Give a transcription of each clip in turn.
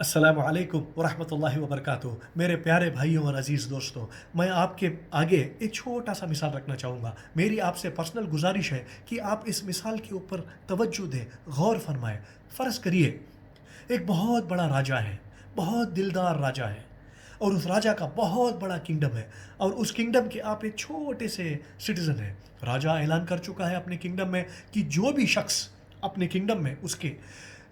अस्सलामु अलैकुम वरहमतुल्लाहि वबरकातुहू। मेरे प्यारे भाइयों और अज़ीज़ दोस्तों, मैं आपके आगे एक छोटा सा मिसाल रखना चाहूँगा। मेरी आपसे पर्सनल गुजारिश है कि आप इस मिसाल के ऊपर तवज्जो दें, गौर फरमाएं। फ़र्ज़ करिए एक बहुत बड़ा राजा है, बहुत दिलदार राजा है, और उस राजा का बहुत बड़ा किंगडम है, और उस किंगडम के आप एक छोटे से सिटीज़न हैं। राजा ऐलान कर चुका है अपने किंगडम में कि जो भी शख्स अपने किंगडम में उसके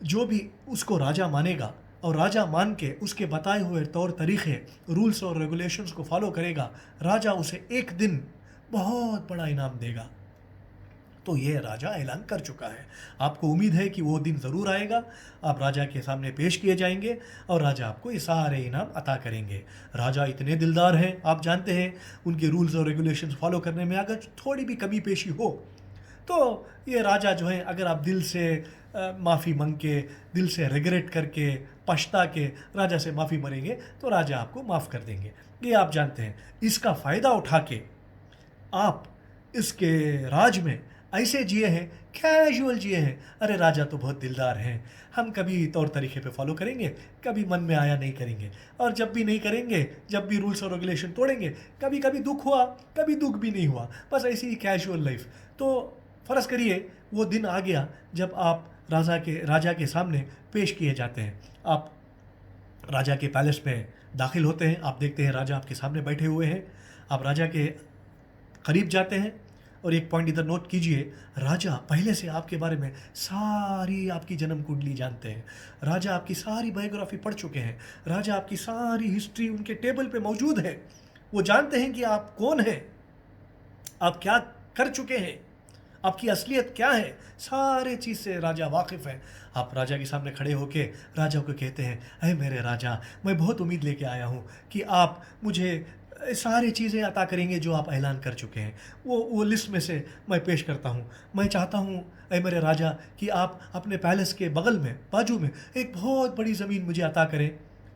जो भी उसको राजा मानेगा और राजा मान के उसके बताए हुए तौर तरीक़े, रूल्स और रेगुलेशंस को फॉलो करेगा, राजा उसे एक दिन बहुत बड़ा इनाम देगा। तो ये राजा ऐलान कर चुका है। आपको उम्मीद है कि वो दिन ज़रूर आएगा, आप राजा के सामने पेश किए जाएंगे और राजा आपको ये सारे इनाम अता करेंगे। राजा इतने दिलदार हैं, आप जानते हैं, उनके रूल्स और रेगुलेशंस फॉलो करने में अगर थोड़ी भी कमी पेशी हो तो ये राजा जो है, अगर आप दिल से माफ़ी मांग के, दिल से रिग्रेट करके, पछता के राजा से माफ़ी मांगेंगे तो राजा आपको माफ़ कर देंगे। ये आप जानते हैं। इसका फ़ायदा उठा के आप इसके राज में ऐसे जिए हैं, कैजुअल जिए हैं। अरे राजा तो बहुत दिलदार हैं, हम कभी तौर तरीक़े पे फॉलो करेंगे, कभी मन में आया नहीं करेंगे, और जब भी नहीं करेंगे, जब भी रूल्स और रेगुलेशन तोड़ेंगे, कभी कभी दुख हुआ, कभी दुख भी नहीं हुआ, बस ऐसी ही कैजुअल लाइफ। तो फ़र्ज़ करिए वो दिन आ गया जब आप राजा के सामने पेश किए जाते हैं। आप राजा के पैलेस में दाखिल होते हैं, आप देखते हैं राजा आपके सामने बैठे हुए हैं। आप राजा के करीब जाते हैं, और एक पॉइंट इधर नोट कीजिए, राजा पहले से आपके बारे में सारी आपकी जन्म कुंडली जानते हैं। राजा आपकी सारी बायोग्राफी पढ़ चुके हैं। राजा आपकी सारी हिस्ट्री उनके टेबल पे मौजूद है। वो जानते हैं कि आप कौन हैं, आप क्या कर चुके हैं, आपकी असलियत क्या है, सारे चीज़ से राजा वाकिफ़ हैं। आप राजा के सामने खड़े होके राजा को कहते हैं, अरे मेरे राजा, मैं बहुत उम्मीद लेके आया हूँ कि आप मुझे सारी चीज़ें अता करेंगे जो आप ऐलान कर चुके हैं। वो लिस्ट में से मैं पेश करता हूँ। मैं चाहता हूँ ऐ मेरे राजा कि आप अपने पैलेस के बगल में, बाजू में एक बहुत बड़ी ज़मीन मुझे अता करें,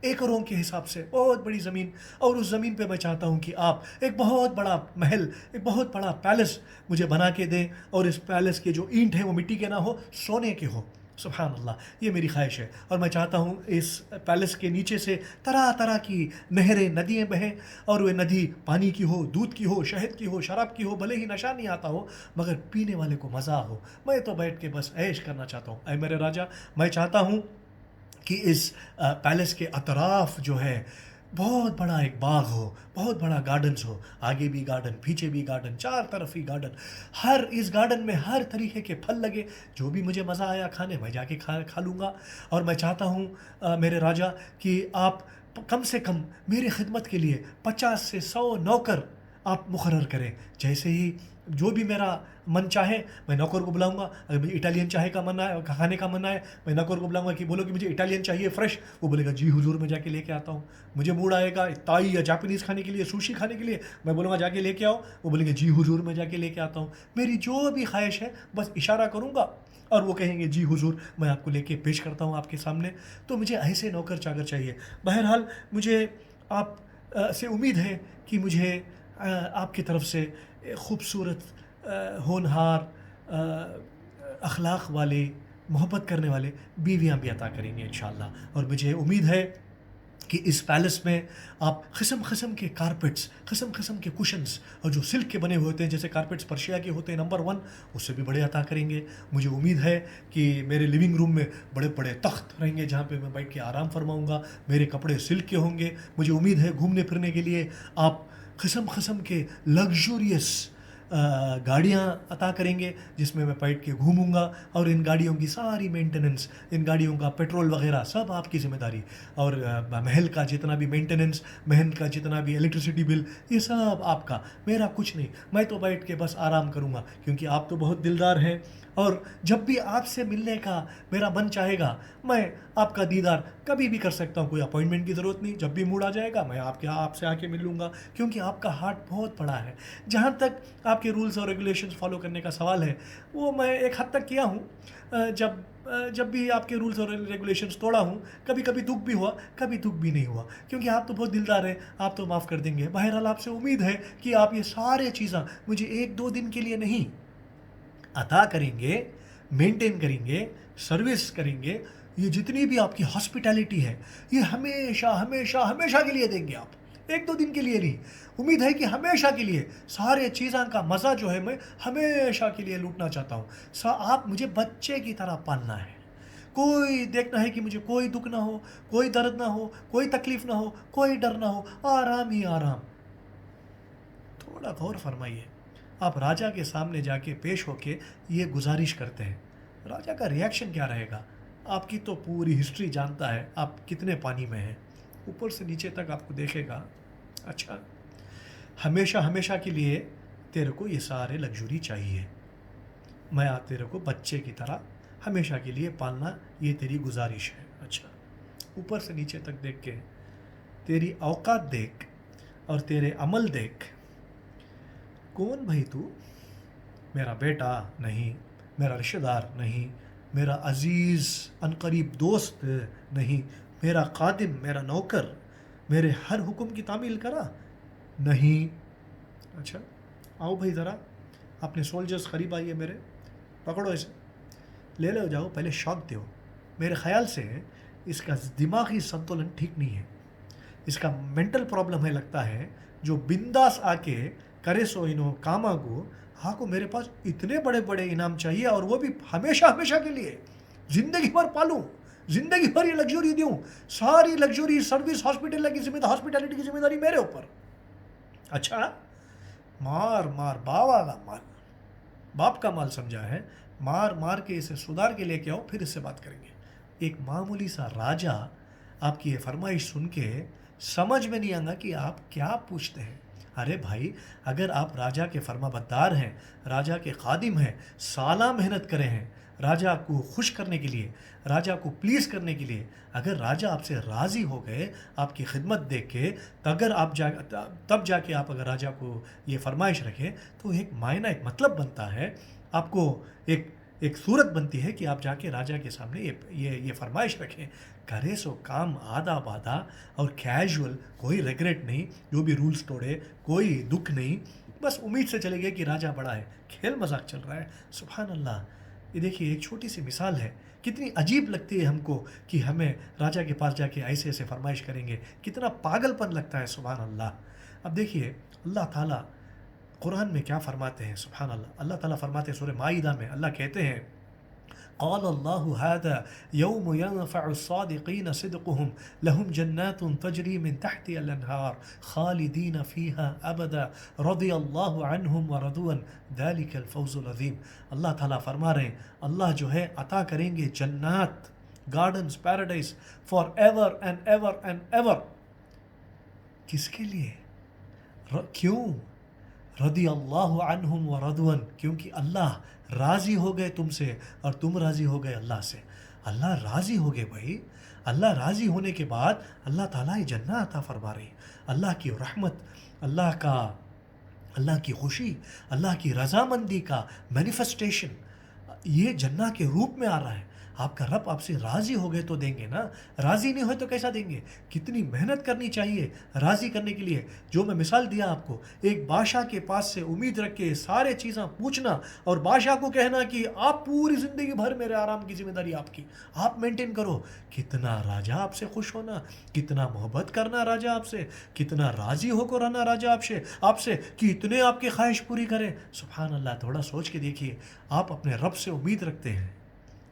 एकड़ों के हिसाब से बहुत बड़ी ज़मीन। और उस ज़मीन पे मैं चाहता हूँ कि आप एक बहुत बड़ा महल, एक बहुत बड़ा पैलेस मुझे बना के दें, और इस पैलेस के जो ईंट हैं वो मिट्टी के ना हो, सोने के हो। सुभान अल्लाह, ये मेरी ख्वाहिश है। और मैं चाहता हूँ इस पैलेस के नीचे से तरह तरह की नहरें, नदियाँ बहें, और वे नदी पानी की हो, दूध की हो, शहद की हो, शराब की हो, भले ही नशा नहीं आता हो, मगर पीने वाले को मज़ा हो। मैं तो बैठ के बस ऐश करना चाहता हूँ। ऐ मेरे राजा, मैं चाहता हूँ कि इस पैलेस के अतराफ़ जो है बहुत बड़ा एक बाग हो, बहुत बड़ा गार्डन्स हो, आगे भी गार्डन, पीछे भी गार्डन, चार तरफ ही गार्डन। हर इस गार्डन में हर तरीके के फल लगे, जो भी मुझे मज़ा आया खाने, मैं जाके खा लूँगा। और मैं चाहता हूँ मेरे राजा कि आप कम से कम मेरी खिदमत के लिए 50 से 100 नौकर आप मुकर्रर करें। जैसे ही जो भी मेरा मन चाहे मैं नौकर को बुलाऊंगा। अगर मुझे इटालियन चाय का मन आए, खाने का मन आए, मैं नौकर को बुलाऊंगा कि बोलो कि मुझे इटालियन चाहिए फ्रेश, वो बोलेगा जी हुजूर मैं जाके लेके आता हूँ। मुझे मूड आएगा ताई या जापानीज़ खाने के लिए, सुशी खाने के लिए, मैं बोलूँगा जाके लेके आओ, वो बोलेंगे जी हुजूर मैं जाके लेके आता हूँ। मेरी जो भी ख्वाहिश है बस इशारा करूँगा और वो कहेंगे जी हुजूर मैं आपको लेके पेश करता हूँ आपके सामने। तो मुझे ऐसे नौकर चाकर चाहिए। बहरहाल मुझे आप से उम्मीद है कि मुझे आपकी तरफ से खूबसूरत, होनहार, अखलाक वाले, मोहब्बत करने वाले बीवियाँ भी अता करेंगे इंशाअल्लाह। और मुझे उम्मीद है कि इस पैलेस में आप किस्म किस्म के कारपेट्स, किस्म किस्म के कुशन्स, और जो सिल्क के बने हुए होते हैं, जैसे कारपेट्स पर्शिया के होते हैं नंबर 1, उससे भी बड़े अता करेंगे। मुझे उम्मीद है कि मेरे लिविंग रूम में बड़े बड़े तख्त रहेंगे जहाँ पे मैं बैठ के आराम फरमाऊँगा। मेरे कपड़े सिल्क के होंगे। मुझे उम्मीद है घूमने फिरने के लिए आप किस्म किस्म के लग्जूरियस गाड़ियाँ अता करेंगे जिसमें मैं बैठ के घूमूंगा, और इन गाड़ियों की सारी मेंटेनेंस, इन गाड़ियों का पेट्रोल वगैरह सब आपकी ज़िम्मेदारी। और महल का जितना भी मेंटेनेंस, महल का जितना भी इलेक्ट्रिसिटी बिल, ये सब आपका, मेरा कुछ नहीं। मैं तो बैठ के बस आराम करूँगा, क्योंकि आप तो बहुत दिलदार हैं। और जब भी आपसे मिलने का मेरा मन चाहेगा, मैं आपका दीदार कभी भी कर सकता हूँ। कोई अपॉइंटमेंट की ज़रूरत नहीं, जब भी मूड आ जाएगा मैं आपसे आके मिल लूँगा, क्योंकि आपका हार्ट बहुत बड़ा है। जहाँ तक आपके रूल्स और रेगुलेशंस फॉलो करने का सवाल है, वो मैं एक हद तक किया हूँ। जब भी आपके रूल्स और रेगुलेशंस तोड़ा हूँ, कभी कभी दुख भी हुआ, कभी दुख भी नहीं हुआ, क्योंकि आप तो बहुत दिलदार हैं, आप तो माफ़ कर देंगे। बहरहाल आपसे उम्मीद है कि आप ये सारे चीज़ें मुझे 1-2 दिन के लिए नहीं, अता करेंगे, मेंटेन करेंगे, सर्विस करेंगे, ये जितनी भी आपकी हॉस्पिटैलिटी है, ये हमेशा हमेशा हमेशा के लिए देंगे आप, एक दो दिन के लिए नहीं। उम्मीद है कि हमेशा के लिए सारे चीज़ों का मज़ा जो है मैं हमेशा के लिए लूटना चाहता हूँ। आप मुझे बच्चे की तरह पालना है, कोई देखना है कि मुझे कोई दुख ना हो, कोई दर्द ना हो, कोई तकलीफ़ ना हो, कोई डर ना हो, आराम ही आराम। थोड़ा गौर फरमाइए, आप राजा के सामने जाके पेश होके ये गुजारिश करते हैं, राजा का रिएक्शन क्या रहेगा? आपकी तो पूरी हिस्ट्री जानता है, आप कितने पानी में हैं, ऊपर से नीचे तक आपको देखेगा। अच्छा, हमेशा हमेशा के लिए तेरे को ये सारे लग्जरी चाहिए, मैं तेरे को बच्चे की तरह हमेशा के लिए पालना, ये तेरी गुजारिश है। अच्छा, ऊपर से नीचे तक देख के तेरी औकात देख और तेरे अमल देख, कौन भाई तू? मेरा बेटा नहीं, मेरा रिश्तेदार नहीं, मेरा अजीज़ अनकरीब दोस्त नहीं, मेरा खादिम, मेरा नौकर, मेरे हर हुक्म की तामील करा नहीं। अच्छा, आओ भाई ज़रा, अपने सोल्जर्स करीब आइए मेरे, पकड़ो इसे, ले लो जाओ, पहले शॉक दो। मेरे ख़्याल से इसका दिमागी संतुलन ठीक नहीं है, इसका मेंटल प्रॉब्लम है लगता है, जो बिंदास आके करे सो इनो कामागो। हाँ को मेरे पास इतने बड़े बड़े इनाम चाहिए और वो भी हमेशा हमेशा के लिए, ज़िंदगी भर पालूँ, ज़िंदगी भर ये लग्जरी दूँ, सारी लग्जरी सर्विस हॉस्पिटलिटी की जिम्मेदारी मेरे ऊपर। अच्छा, मार मार बाबा का माल, बाप का माल समझा है, मार मार के इसे सुधार के लेके आओ, फिर इससे बात करेंगे। एक मामूली सा राजा आपकी ये फरमाइश सुन के समझ में नहीं आएगा कि आप क्या पूछते हैं। अरे भाई, अगर आप राजा के फरमाबरदार हैं, राजा के खादिम हैं, साला मेहनत करे हैं राजा को खुश करने के लिए, राजा को प्लीज़ करने के लिए, अगर राजा आपसे राज़ी हो गए आपकी खिदमत देख के, तब जाके आप अगर राजा को ये फरमाइश रखें, तो एक मायना, एक मतलब बनता है, आपको एक सूरत बनती है कि आप जाके राजा के सामने ये फरमाइश रखें। करे सो काम आधा बाधा और कैजुअल, कोई रिग्रेट नहीं, जो भी रूल्स तोड़े कोई दुख नहीं, बस उम्मीद से चले गए कि राजा बड़ा है, खेल मजाक चल रहा है। सुभान अल्लाह। ये देखिए, एक छोटी सी मिसाल है, कितनी अजीब लगती है हमको कि हमें राजा के पास जाके ऐसे ऐसे फरमाइश करेंगे, कितना पागलपन लगता है। सुभान अल्लाह। अब देखिए, अल्लाह ताला कुरान में क्या फरमाते हैं। सुभान अल्लाह। अल्लाह ताला फरमाते हैं सूरह माइदा में, अल्लाह कहते हैं, क़ाल अल्लाहु हाज़ा यौम यनफ़अु स्सादिक़ीन सिद्क़ुहुम लहुम जन्नातुन तजरी मिन तहतिहा अल-अनहार ख़ालिदीन फ़ीहा अबदा रज़ियल्लाहु अन्हुम व रज़ू अन्हु ज़ालिकल फ़ौज़ुल अज़ीम। अल्लाह ताला फरमा रहे हैं, अल्लाह जो है अता करेंगे जन्नात, gardens, paradise for ever and ever and ever. किसके लिए? क्यों? रदी अल्लाह अन्हुम व रदुअन, क्योंकि अल्लाह राज़ी हो गए तुमसे और तुम राज़ी हो गए अल्लाह से। अल्लाह राज़ी हो गए भाई। अल्लाह राज़ी होने के बाद अल्लाह ताला ये जन्नत अता फरमा रही, अल्लाह की रहमत, अल्लाह की खुशी, अल्लाह की रज़ामंदी का मैनिफेस्टेशन ये जन्नत के रूप में आ रहा है। आपका रब आपसे राज़ी हो गए तो देंगे ना, राज़ी नहीं हुए तो कैसा देंगे? कितनी मेहनत करनी चाहिए राज़ी करने के लिए। जो मैं मिसाल दिया आपको, एक बादशाह के पास से उम्मीद रख के सारे चीज़ें पूछना और बादशाह को कहना कि आप पूरी ज़िंदगी भर मेरे आराम की जिम्मेदारी आपकी, आप मेंटेन करो। कितना राजा आपसे खुश होना, कितना मोहब्बत करना राजा आपसे, कितना राज़ी होकर रहना राजा आपसे कि इतने आपकी ख्वाहिश पूरी करें। सुभान अल्लाह। थोड़ा सोच के देखिए, आप अपने रब से उम्मीद रखते हैं,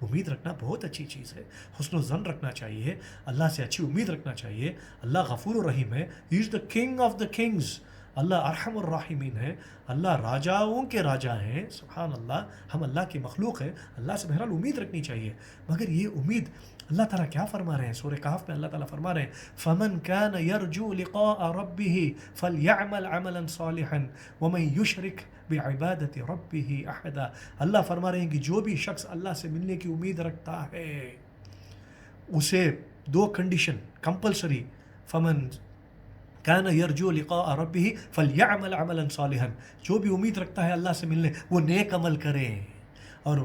उम्मीद रखना बहुत अच्छी चीज़ है, हुस्न ज़न रखना चाहिए, अल्लाह से अच्छी उम्मीद रखना चाहिए। अल्लाह गफूर रहीम है, he is the king of the kings, अल्लाह अरहमुर राहिमीन है, अल्लाह राजाओं के राजा हैं। सुभान अल्लाह। हम अल्लाह की मखलूक है, अल्लाह से बहरहाल उम्मीद रखनी चाहिए। मगर ये उम्मीद अल्लाह ताला क्या फरमा रहे हैं सूरह कहफ में? अल्लाह ताला फरमा रहे हैं, फ़मन कान यरजू लिक़ाअ रब्बिही फ़लयअमल अमलन सालिहन वमन युशरिक बिइबादति रब्बिही अहदा। अल्लाह फरमा रहे हैं कि जो भी शख्स अल्लाह से मिलने की उम्मीद रखता है, उसे दो कंडीशन कंपलसरी, फ़मन कान यरजू लिक़ाअ रब्बिही फ़लयअमल अमलन सालिहन, जो भी उम्मीद रखता है अल्लाह से मिलने, वो नेक अमल करे और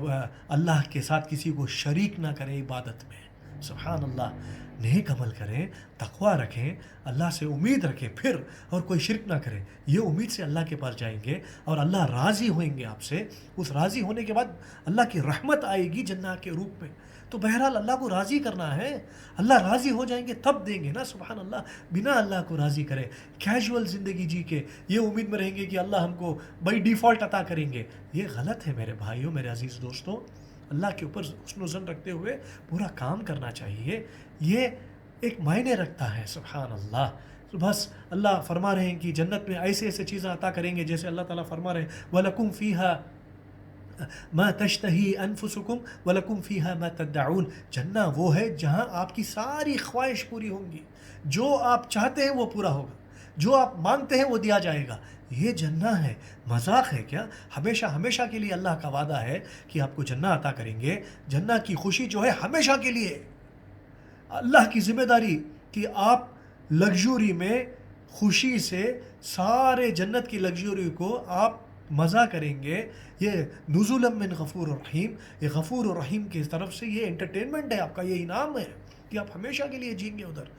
अल्लाह के साथ किसी को शरीक ना करे इबादत में। सुभान अल्लाह। नेक अमल करें, तक़वा रखें, अल्लाह से उम्मीद रखें, फिर और कोई शिरक ना करें। ये उम्मीद से अल्लाह के पास जाएंगे और अल्लाह राज़ी होंगे आपसे। उस राज़ी होने के बाद अल्लाह की रहमत आएगी जन्नत के रूप में। तो बहरहाल अल्लाह को राज़ी करना है, अल्लाह राज़ी हो जाएंगे तब देंगे ना, सुबहान अल्लाह। बिना अल्लाह को राज़ी करे कैजुअल ज़िंदगी जी के ये उम्मीद में रहेंगे कि अल्लाह हमको बाई डिफ़ॉल्ट अता करेंगे, ये गलत है मेरे भाइयों, मेरे अज़ीज़ दोस्तों। अल्लाह के ऊपर हुस्न ज़न रखते हुए पूरा काम करना चाहिए, ये एक मायने रखता है, सुबहान अल्लाह। तो बस अल्लाह फरमा रहे हैं कि जन्नत में ऐसे ऐसे चीज़ें अता करेंगे, जैसे अल्लाह ताला फरमा रहे हैं वलकुम फ़ीहा मा तश्तही अनफुसुकुम वलकुम फ़ीहा मा तद्दऊन। जन्नत वो है जहाँ आपकी सारी ख्वाहिश पूरी होंगी, जो आप चाहते हैं वो पूरा होगा, जो आप मांगते हैं वो दिया जाएगा। ये जन्नत है, मजाक है क्या? हमेशा हमेशा के लिए अल्लाह का वादा है कि आपको जन्नत अता करेंगे। जन्नत की खुशी जो है हमेशा के लिए, अल्लाह की ज़िम्मेदारी कि आप लग्जरी में खुशी से सारे जन्नत की लग्जरी को आप मज़ा करेंगे। ये नुज़ुलन मिन गफ़ूर रहीम, ये गफ़ूर रहीम की तरफ से ये एंटरटेनमेंट है आपका, ये इनाम है कि आप हमेशा के लिए जिएंगे उधर।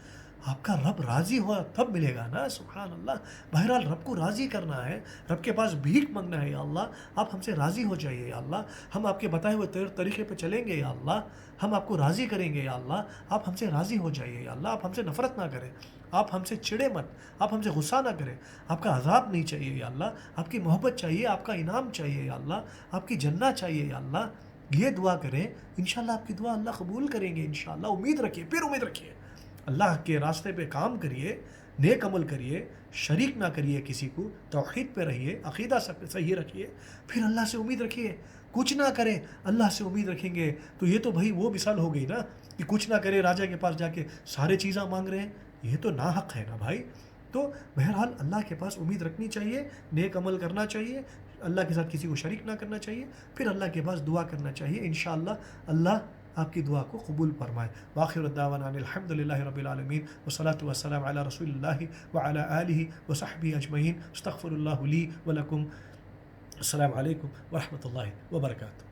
आपका रब राज़ी हुआ तब मिलेगा ना, सुभान अल्लाह। बहरहाल रब को राज़ी करना है, रब के पास भीख मांगना है, या अल्लाह आप हमसे राज़ी हो जाइए, या अल्लाह हम आपके बताए हुए तरीक़े पे चलेंगे, या अल्लाह हम आपको राज़ी करेंगे, या अल्लाह आप हमसे राज़ी हो जाइए, या अल्लाह आप हमसे नफ़रत ना करें, आप हमसे चिढ़े मत, आप हमसे गुस्सा ना करें, आपका अज़ाब नहीं चाहिए, या अल्लाह आपकी मोहब्बत चाहिए, आपका इनाम चाहिए, या अल्लाह आपकी जन्नत चाहिए, या अल्लाह। ये दुआ करें, इंशाअल्लाह आपकी दुआ अल्लाह कबूल करेंगे इंशाअल्लाह। उम्मीद रखिए, फिर उम्मीद रखिए, अल्लाह के रास्ते पे काम करिए, नेक अमल करिए, शरीक ना करिए किसी को, तौहीद पे रहिए, अक़ीदा सही रखिए, फिर अल्लाह से उम्मीद रखिए। कुछ ना करें, अल्लाह से उम्मीद रखेंगे, तो ये तो भाई वो मिसाल हो गई ना कि कुछ ना करे, राजा के पास जाके सारे चीज़ें मांग रहे हैं, ये तो नाहक है ना भाई। तो बहरहाल अल्लाह के पास उम्मीद रखनी चाहिए, नेक अमल करना चाहिए, अल्लाह के साथ किसी को शरीक ना करना चाहिए, फिर अल्लाह के पास दुआ करना चाहिए। इंशाअल्लाह अल्लाह आपकी दुआ को कबूल फरमाए। व आखिरु दावाना अनिल हम्दुलिल्लाहि रब्बिल आलमीन वस्सलातु वस्सलामु अला रसूलिल्लाहि व अला आलिहि व सहबिहि अजमईन। अस्तगफिरुल्लाह ली व लकुम। अस्सलामु अलैकुम व रहमतुल्लाहि व बरकातुहू।